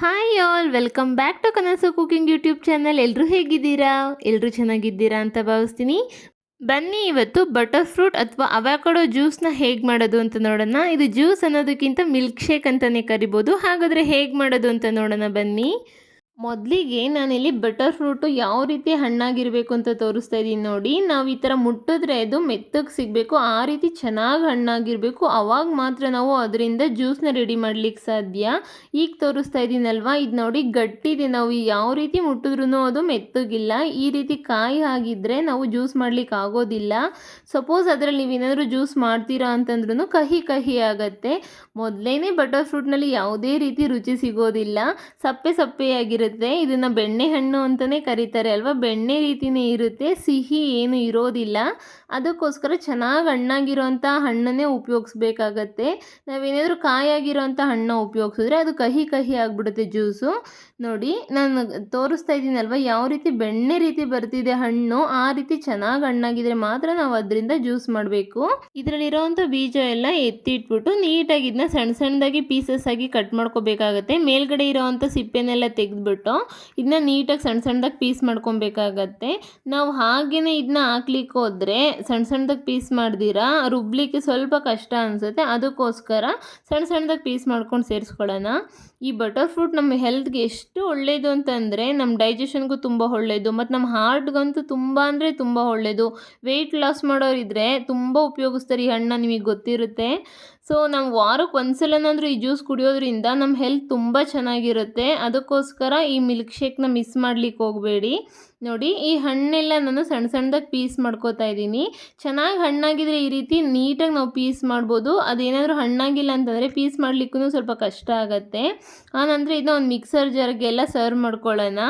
Hi all, welcome back to Kanasu cooking YouTube channel. ಎಲ್ಲರೂ ಹೇಗಿದ್ದೀರಾ? ಎಲ್ಲರೂ ಚೆನ್ನಾಗಿದ್ದೀರಾ ಅಂತ ಭಾವಿಸ್ತೀನಿ. ಬನ್ನಿ ಇವತ್ತು ಬಟರ್ ಫ್ರೂಟ್ ಅಥವಾ ಅವಕಾಡೋ ಜ್ಯೂಸ್ನ ಹೇಗೆ ಮಾಡೋದು ಅಂತ ನೋಡೋಣ. ಇದು ಜ್ಯೂಸ್ ಅನ್ನೋದಕ್ಕಿಂತ ಮಿಲ್ಕ್ ಶೇಕ್ ಅಂತಲೇ ಕರಿಬೋದು. ಹಾಗಾದರೆ ಹೇಗೆ ಮಾಡೋದು ಅಂತ ನೋಡೋಣ ಬನ್ನಿ. ಮೊದಲಿಗೆ ನಾನಿಲ್ಲಿ ಬಟರ್ ಫ್ರೂಟು ಯಾವ ರೀತಿ ಹಣ್ಣಾಗಿರಬೇಕು ಅಂತ ತೋರಿಸ್ತಾ ಇದ್ದೀನಿ ನೋಡಿ. ನಾವು ಈ ಥರ ಮುಟ್ಟಿದ್ರೆ ಅದು ಮೆತ್ತಗೆ ಸಿಗಬೇಕು, ಆ ರೀತಿ ಚೆನ್ನಾಗಿ ಹಣ್ಣಾಗಿರಬೇಕು. ಆವಾಗ ಮಾತ್ರ ನಾವು ಅದರಿಂದ ಜ್ಯೂಸ್ನ ರೆಡಿ ಮಾಡ್ಲಿಕ್ಕೆ ಸಾಧ್ಯ. ಈಗ ತೋರಿಸ್ತಾ ಇದ್ದೀನಲ್ವ, ಇದು ನೋಡಿ ಗಟ್ಟಿದೆ. ನಾವು ಯಾವ ರೀತಿ ಮುಟ್ಟಿದ್ರೂ ಅದು ಮೆತ್ತಗಿಲ್ಲ. ಈ ರೀತಿ ಕಾಯಿ ಆಗಿದ್ದರೆ ನಾವು ಜ್ಯೂಸ್ ಮಾಡ್ಲಿಕ್ಕೆ ಆಗೋದಿಲ್ಲ. ಸಪೋಸ್ ಅದರಲ್ಲಿ ನೀವೇನಾದರೂ ಜ್ಯೂಸ್ ಮಾಡ್ತೀರಾ ಅಂತಂದ್ರೂ ಕಹಿ ಕಹಿ ಆಗುತ್ತೆ. ಮೊದಲೇ ಬಟರ್ ಫ್ರೂಟ್ನಲ್ಲಿ ಯಾವುದೇ ರೀತಿ ರುಚಿ ಸಿಗೋದಿಲ್ಲ, ಸಪ್ಪೆ ಸಪ್ಪೆಯಾಗಿರುತ್ತೆ. ಇದನ್ನು ಬೆಣ್ಣೆ ಹಣ್ಣು ಅಂತಲೇ ಕರೀತಾರೆ ಅಲ್ವಾ. ಬೆಣ್ಣೆ ರೀತಿಯೇ ಇರುತ್ತೆ, ಸಿಹಿ ಏನು ಇರೋದಿಲ್ಲ. ಅದಕ್ಕೋಸ್ಕರ ಚೆನ್ನಾಗಿ ಹಣ್ಣಾಗಿರೋಂಥ ಹಣ್ಣನ್ನೇ ಉಪಯೋಗಿಸ್ಬೇಕಾಗತ್ತೆ. ನಾವೇನಾದರೂ ಕಾಯಾಗಿರೋಂಥ ಹಣ್ಣು ಉಪಯೋಗಿಸಿದ್ರೆ ಅದು ಕಹಿ ಕಹಿ ಆಗಿಬಿಡುತ್ತೆ ಜ್ಯೂಸು. ನೋಡಿ ನಾನು ತೋರಿಸ್ತಾ ಇದ್ದೀನಲ್ವ, ಯಾವ ರೀತಿ ಬೆಣ್ಣೆ ರೀತಿ ಬರ್ತಿದೆ ಹಣ್ಣು, ಆ ರೀತಿ ಚೆನ್ನಾಗಿ ಹಣ್ಣಾಗಿದ್ರೆ ಮಾತ್ರ ನಾವು ಅದರಿಂದ ಜ್ಯೂಸ್ ಮಾಡಬೇಕು. ಇದರಲ್ಲಿರೋವಂಥ ಬೀಜ ಎಲ್ಲ ಎತ್ತಿಟ್ಬಿಟ್ಟು ನೀಟಾಗಿ ಇದನ್ನ ಸಣ್ಣ ಸಣ್ಣದಾಗಿ ಪೀಸಸ್ ಆಗಿ ಕಟ್ ಮಾಡ್ಕೋಬೇಕಾಗತ್ತೆ. ಮೇಲ್ಗಡೆ ಇರೋವಂಥ ಸಿಪ್ಪೆನೆಲ್ಲ ತೆಗೆದ್ಬಿಟ್ಟು ಇದನ್ನ ನೀಟಾಗಿ ಸಣ್ಣ ಸಣ್ಣದಾಗಿ ಪೀಸ್ ಮಾಡ್ಕೊಬೇಕಾಗತ್ತೆ. ನಾವು ಹಾಗೇನೆ ಇದನ್ನ ಹಾಕ್ಲಿಕ್ಕೆ ಹೋದರೆ ಸಣ್ಣ ಸಣ್ಣದಾಗಿ ಪೀಸ್ ಮಾಡ್ದಿರಾ ರುಬ್ಲಿಕ್ಕೆ ಸ್ವಲ್ಪ ಕಷ್ಟ ಅನಿಸುತ್ತೆ. ಅದಕ್ಕೋಸ್ಕರ ಸಣ್ಣ ಸಣ್ಣದಾಗಿ ಪೀಸ್ ಮಾಡ್ಕೊಂಡು ಸೇರಿಸ್ಕೊಳ್ಳೋಣ. ಈ ಬಟರ್ ಫ್ರೂಟ್ ನಮ್ಮ ಹೆಲ್ತ್ಗೆ ಎಷ್ಟು ಒಳ್ಳೆಯದು ಅಂತಂದರೆ ನಮ್ಮ ಡೈಜೆಷನ್ಗೂ ತುಂಬ ಒಳ್ಳೆಯದು, ಮತ್ತು ನಮ್ಮ ಹಾರ್ಟ್ಗಂತೂ ತುಂಬ ಅಂದರೆ ತುಂಬ ಒಳ್ಳೆಯದು. ವೆಯ್ಟ್ ಲಾಸ್ ಮಾಡೋರಿದ್ರೆ ತುಂಬ ಉಪಯೋಗಿಸ್ತಾರೆ ಈ ಹಣ್ಣು, ನಿಮಗೆ ಗೊತ್ತಿರುತ್ತೆ. ಸೊ ನಾವು ವಾರಕ್ಕೆ ಒಂದ್ಸಲನಾದರೂ ಈ ಜ್ಯೂಸ್ ಕುಡಿಯೋದ್ರಿಂದ ನಮ್ಮ ಹೆಲ್ತ್ ತುಂಬ ಚೆನ್ನಾಗಿರುತ್ತೆ. ಅದಕ್ಕೋಸ್ಕರ ಈ ಮಿಲ್ಕ್ ಶೇಕ್ನ ಮಿಸ್ ಮಾಡ್ಲಿಕ್ಕೆ ಹೋಗಬೇಡಿ. ನೋಡಿ ಈ ಹಣ್ಣೆಲ್ಲ ನಾನು ಸಣ್ಣ ಸಣ್ಣದಾಗಿ ಪೀಸ್ ಮಾಡ್ಕೋತಾ ಇದ್ದೀನಿ. ಚೆನ್ನಾಗಿ ಹಣ್ಣಾಗಿದ್ರೆ ಈ ರೀತಿ ನೀಟಾಗಿ ನಾವು ಪೀಸ್ ಮಾಡ್ಬೋದು. ಅದೇನಾದರೂ ಹಣ್ಣಾಗಿಲ್ಲ ಅಂತಂದರೆ ಪೀಸ್ ಮಾಡಲಿಕ್ಕೂ ಸ್ವಲ್ಪ ಕಷ್ಟ ಆಗುತ್ತೆ. ಆನಂತರ ಇದನ್ನ ಒಂದು ಮಿಕ್ಸರ್ ಜಾರ್ಗೆಲ್ಲ ಸರ್ವ್ ಮಾಡ್ಕೊಳ್ಳೋಣ.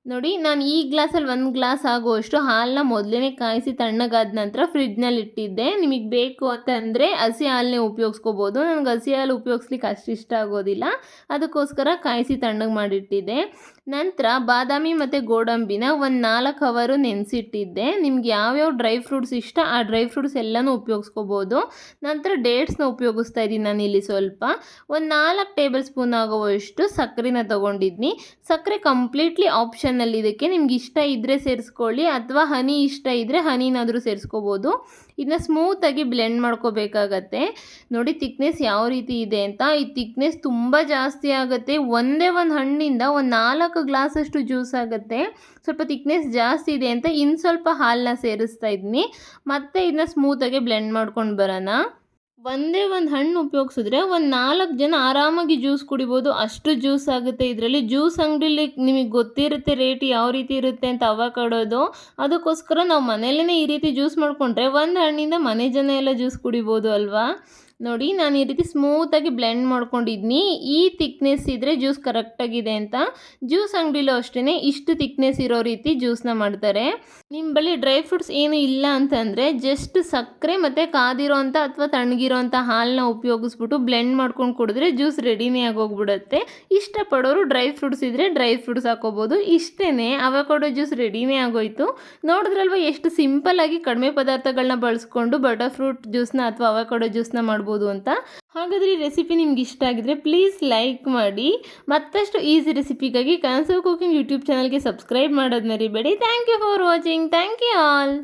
ನೋಡಿ ನಾನು ಈ ಗ್ಲಾಸಲ್ಲಿ 1 ಗ್ಲಾಸ್ ಆಗುವಷ್ಟು ಹಾಲನ್ನ ಮೊದಲೇ ಕಾಯಿಸಿ ತಣ್ಣಗಾದ ನಂತರ ಫ್ರಿಡ್ಜ್ನಲ್ಲಿ ಇಟ್ಟಿದ್ದೆ. ನಿಮಗೆ ಬೇಕು ಅಂತಂದರೆ ಹಸಿ ಹಾಲನ್ನೇ ಉಪಯೋಗಿಸ್ಕೋಬೋದು. ನನಗೆ ಹಸಿ ಹಾಲು ಉಪಯೋಗಿಸ್ಲಿಕ್ಕೆ ಅಷ್ಟು ಇಷ್ಟ ಆಗೋದಿಲ್ಲ, ಅದಕ್ಕೋಸ್ಕರ ಕಾಯಿಸಿ ತಣ್ಣಗೆ ಮಾಡಿಟ್ಟಿದ್ದೆ. ನಂತರ ಬಾದಾಮಿ ಮತ್ತು ಗೋಡಂಬಿನ 4 ಅವರ್ ನೆನೆಸಿಟ್ಟಿದ್ದೆ. ನಿಮ್ಗೆ ಯಾವ್ಯಾವ ಡ್ರೈ ಫ್ರೂಟ್ಸ್ ಇಷ್ಟ ಆ ಡ್ರೈ ಫ್ರೂಟ್ಸ್ ಎಲ್ಲನೂ ಉಪಯೋಗಿಸ್ಕೋಬೋದು. ನಂತರ ಡೇಟ್ಸ್ನ ಉಪಯೋಗಿಸ್ತಾ ಇದ್ದೀನಿ ನಾನಿಲ್ಲಿ ಸ್ವಲ್ಪ. 4 ಟೇಬಲ್ ಸ್ಪೂನ್ ಆಗುವಷ್ಟು ಸಕ್ಕರೆನ ತೊಗೊಂಡಿದ್ನಿ. ಸಕ್ಕರೆ ಕಂಪ್ಲೀಟ್ಲಿ ಆಪ್ಷನಲ್ಲಿ, ಇದಕ್ಕೆ ನಿಮ್ಗೆ ಇಷ್ಟ ಇದ್ದರೆ ಸೇರಿಸ್ಕೊಳ್ಳಿ, ಅಥವಾ ಹನಿ ಇಷ್ಟ ಇದ್ದರೆ ಹನಿನಾದರೂ ಸೇರಿಸ್ಕೋಬೋದು. ಇದನ್ನ ಸ್ಮೂತಾಗಿ ಬ್ಲೆಂಡ್ ಮಾಡ್ಕೋಬೇಕಾಗತ್ತೆ. ನೋಡಿ ಥಿಕ್ನೆಸ್ ಯಾವ ರೀತಿ ಇದೆ ಅಂತ. ಈ ಥಿಕ್ನೆಸ್ ತುಂಬ ಜಾಸ್ತಿ ಆಗುತ್ತೆ. ಒಂದೇ ಒಂದು ಹಣ್ಣಿಂದ 4 ಗ್ಲಾಸಷ್ಟು ಜ್ಯೂಸ್ ಆಗುತ್ತೆ. ಸ್ವಲ್ಪ ಥಿಕ್ನೆಸ್ ಜಾಸ್ತಿ ಇದೆ ಅಂತ ಇನ್ನು ಸ್ವಲ್ಪ ಹಾಲನ್ನ ಸೇರಿಸ್ತಾ ಇದ್ದೀನಿ. ಮತ್ತು ಇದನ್ನ ಸ್ಮೂತಾಗಿ ಬ್ಲೆಂಡ್ ಮಾಡ್ಕೊಂಡು ಬರೋಣ. ಒಂದೇ ಒಂದು ಹಣ್ಣು ಉಪಯೋಗಿಸಿದ್ರೆ 4 ಜನ ಆರಾಮಾಗಿ ಜ್ಯೂಸ್ ಕುಡಿಬೋದು, ಅಷ್ಟು ಜ್ಯೂಸ್ ಆಗುತ್ತೆ ಇದರಲ್ಲಿ. ಜ್ಯೂಸ್ ಅಂಗಡಿಲಿ ನಿಮಗೆ ಗೊತ್ತಿರುತ್ತೆ ರೇಟ್ ಯಾವ ರೀತಿ ಇರುತ್ತೆ ಅಂತ ಅವಕಾಡೋದು. ಅದಕ್ಕೋಸ್ಕರ ನಾವು ಮನೆಯಲ್ಲೇ ಈ ರೀತಿ ಜ್ಯೂಸ್ ಮಾಡಿಕೊಂಡ್ರೆ ಒಂದು ಹಣ್ಣಿಂದ ಮನೆ ಜನ ಎಲ್ಲ ಜ್ಯೂಸ್ ಕುಡಿಬೋದು ಅಲ್ವಾ. ನೋಡಿ ನಾನು ಈ ರೀತಿ ಸ್ಮೂತಾಗಿ ಬ್ಲೆಂಡ್ ಮಾಡ್ಕೊಂಡಿದ್ನಿ. ಈ ಥಿಕ್ನೆಸ್ ಇದ್ದರೆ ಜ್ಯೂಸ್ ಕರೆಕ್ಟಾಗಿದೆ ಅಂತ. ಜ್ಯೂಸ್ ಅಂಗಡಿಲೂ ಅಷ್ಟೇ ಇಷ್ಟು ಥಿಕ್ನೆಸ್ ಇರೋ ರೀತಿ ಜ್ಯೂಸ್ನ ಮಾಡ್ತಾರೆ. ನಿಮ್ಮ ಬಳಿ ಡ್ರೈ ಫ್ರೂಟ್ಸ್ ಏನು ಇಲ್ಲ ಅಂತಂದರೆ ಜಸ್ಟ್ ಸಕ್ಕರೆ ಮತ್ತು ಕಾದಿರೋಂಥ ಅಥವಾ ತಣ್ಣಗಿರೋಂಥ ಹಾಲನ್ನ ಉಪಯೋಗಿಸ್ಬಿಟ್ಟು ಬ್ಲೆಂಡ್ ಮಾಡ್ಕೊಂಡು ಕುಡಿದ್ರೆ ಜ್ಯೂಸ್ ರೆಡಿನೇ ಆಗೋಗ್ಬಿಡುತ್ತೆ. ಇಷ್ಟಪಡೋರು ಡ್ರೈ ಫ್ರೂಟ್ಸ್ ಇದ್ದರೆ ಡ್ರೈ ಫ್ರೂಟ್ಸ್ ಹಾಕೋಬೋದು. ಇಷ್ಟೇ, ಅವಕಾಡೋ ಜ್ಯೂಸ್ ರೆಡಿನೇ ಆಗೋಯ್ತು. ನೋಡಿದ್ರಲ್ವ ಎಷ್ಟು ಸಿಂಪಲ್ಲಾಗಿ ಕಡಿಮೆ ಪದಾರ್ಥಗಳನ್ನ ಬಳಸ್ಕೊಂಡು ಬಟರ್ ಫ್ರೂಟ್ ಜ್ಯೂಸ್ನ ಅಥವಾ ಅವಕಾಡೋ ಜ್ಯೂಸ್ನ ಮಾಡ್ಬೋದು ಅಂತ. ಹಾಗಾದರೆ ಈ ರೆಸಿಪಿ ನಿಮ್ಗೆ ಇಷ್ಟ ಆಗಿದ್ರೆ ಪ್ಲೀಸ್ ಲೈಕ್ ಮಾಡಿ. ಮತ್ತಷ್ಟು ಈಸಿ ರೆಸಿಪಿಗಾಗಿ ಕನಸು ಕುಕಿಂಗ್ ಯೂಟ್ಯೂಬ್ ಚಾನಲ್ಗೆ ಸಬ್ಸ್ಕ್ರೈಬ್ ಮಾಡೋದು ಮರಿಬೇಡಿ. Thank you for watching. Thank you all.